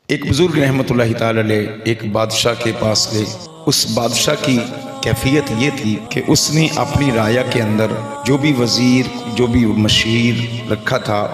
ایک بزرگ رحمۃ اللہ تعالی علیہ ایک بادشاہ کے پاس گئے۔ اس بادشاہ کی کیفیت یہ تھی کہ اس نے اپنی رعایا کے اندر جو بھی وزیر جو بھی مشیر رکھا تھا،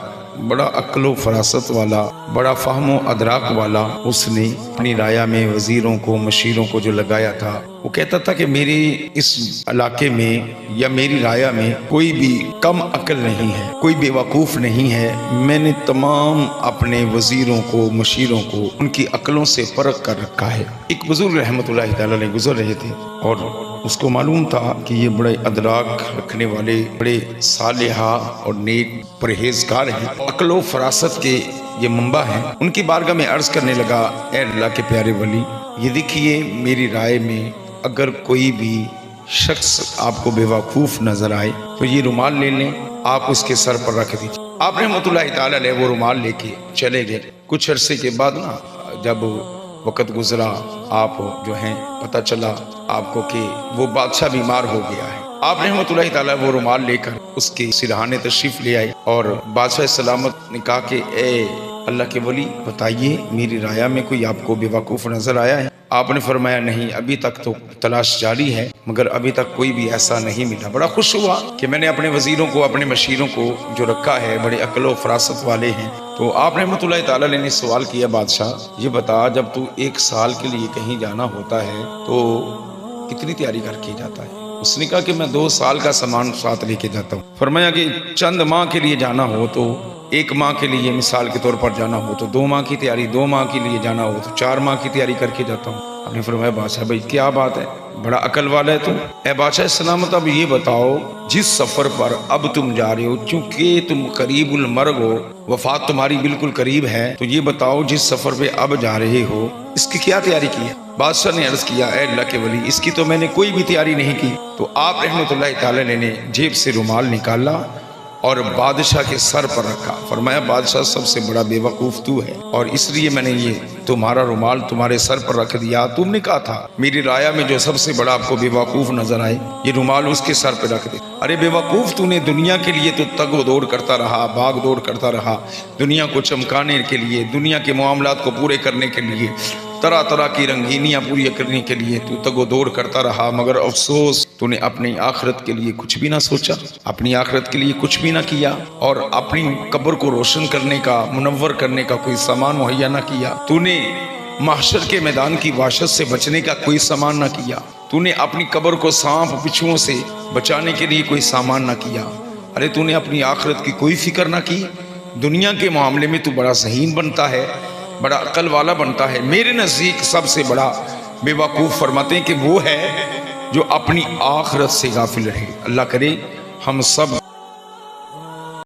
بڑا عقل و فراست والا، بڑا فہم و ادراک والا، اس نے اپنی رعایا میں وزیروں کو مشیروں کو جو لگایا تھا، وہ کہتا تھا کہ میرے اس علاقے میں یا میری رعایا میں کوئی بھی کم عقل نہیں ہے، کوئی بے وقوف نہیں ہے۔ میں نے تمام اپنے وزیروں کو مشیروں کو ان کی عقلوں سے پرکھ کر رکھا ہے۔ ایک بزرگ رحمۃ اللہ تعالی علیہ گزر رہے تھے اور اس کو معلوم تھا کہ یہ بڑے ادراک رکھنے والے، بڑے صالحہ اور نیک پرہیزگار ہیں، عقل و فراست کے یہ منبع ہیں۔ ان کی بارگاہ میں عرض کرنے لگا، اے اللہ کے پیارے ولی، یہ دیکھیے میری رائے میں اگر کوئی بھی شخص آپ کو بے وقوف نظر آئے تو یہ رومال لے لیں، آپ اس کے سر پر رکھ دیجیے۔ آپ رحمۃ اللہ تعالی علیہ وہ رومال لے کے چلے گئے۔ کچھ عرصے کے بعد جب وقت گزرا، آپ جو ہیں پتہ چلا آپ کو کہ وہ بادشاہ بیمار ہو گیا ہے۔ آپ رحمۃ اللہ تعالیٰ وہ رومال لے کر اس کے سرہانے تشریف لے آئے اور بادشاہ سلامت نے کہا کہ اے اللہ کے ولی، بتائیے میری رعایا میں کوئی آپ کو بے وقوف نظر آیا ہے؟ آپ نے فرمایا نہیں، ابھی تک تو تلاش جاری ہے، مگر ابھی تک کوئی بھی ایسا نہیں ملا۔ بڑا خوش ہوا کہ میں نے اپنے وزیروں کو اپنے مشیروں کو جو رکھا ہے بڑے عقل و فراست والے ہیں۔ تو آپ رحمۃ اللہ تعالیٰ نے سوال کیا، بادشاہ یہ بتا، جب تو 1 سال کے لیے کہیں جانا ہوتا ہے تو کتنی تیاری کر کے جاتا ہے؟ اس نے کہا کہ میں 2 سال کا سامان ساتھ لے کے جاتا ہوں۔ فرمایا کہ چند ماہ کے لیے جانا ہو تو 1 ماہ کے لیے مثال کے طور پر جانا ہو تو 2 ماہ کی تیاری، 2 ماہ کے لیے جانا ہو تو 4 ماہ کی تیاری کر کے جاتا ہوں۔ آپ نے فرمایا بادشاہ بھائی کیا بات ہے، بڑا عقل والا ہے تو۔ اے بادشاہ سلامت، اب یہ بتاؤ جس سفر پر اب تم جا رہے ہو، چونکہ تم قریب المرگ ہو، وفات تمہاری بالکل قریب ہے، تو یہ بتاؤ جس سفر پہ اب جا رہے ہو اس کی کیا تیاری کی ہے؟ بادشاہ نے عرض کیا، اے اللہ کے ولی، اس کی تو میں نے کوئی بھی تیاری نہیں کی۔ تو آپ رحمۃ اللہ تعالی نے جیب سے رومال نکالا اور بادشاہ کے سر پر رکھا۔ فرمایا بادشاہ سب سے بڑا بے وقوف تو ہے، اور اس لیے میں نے یہ تمہارا رومال تمہارے سر پر رکھ دیا۔ تم نے کہا تھا میری رعایا میں جو سب سے بڑا آپ کو بے وقوف نظر آئے یہ رومال اس کے سر پہ رکھ دے۔ ارے بے وقوف، تو نے دنیا کے لیے تو تگ و دوڑ کرتا رہا، بھاگ دوڑ کرتا رہا، دنیا کو چمکانے کے لیے، دنیا کے معاملات کو پورے کرنے کے لیے، طرح طرح کی رنگینیاں پوری کرنے کے لیے تو تگ و دوڑ کرتا رہا، مگر افسوس تو نے اپنی آخرت کے لیے کچھ بھی نہ سوچا، اپنی آخرت کے لیے کچھ بھی نہ کیا، اور اپنی قبر کو روشن کرنے کا، منور کرنے کا کوئی سامان مہیا نہ کیا۔ تو نے محشر کے میدان کی وحشت سے بچنے کا کوئی سامان نہ کیا۔ تو نے اپنی قبر کو سانپ بچھوؤں سے بچانے کے لیے کوئی سامان نہ کیا۔ ارے تو نے اپنی آخرت کی کوئی فکر نہ کی۔ دنیا کے معاملے میں تو بڑا ذہین بنتا ہے، بڑا عقل والا بنتا ہے۔ میرے نزدیک سب سے بڑا بے وقوف فرماتے ہیں کہ وہ ہے جو اپنی آخرت سے غافل رہے۔ اللہ کرے ہم سب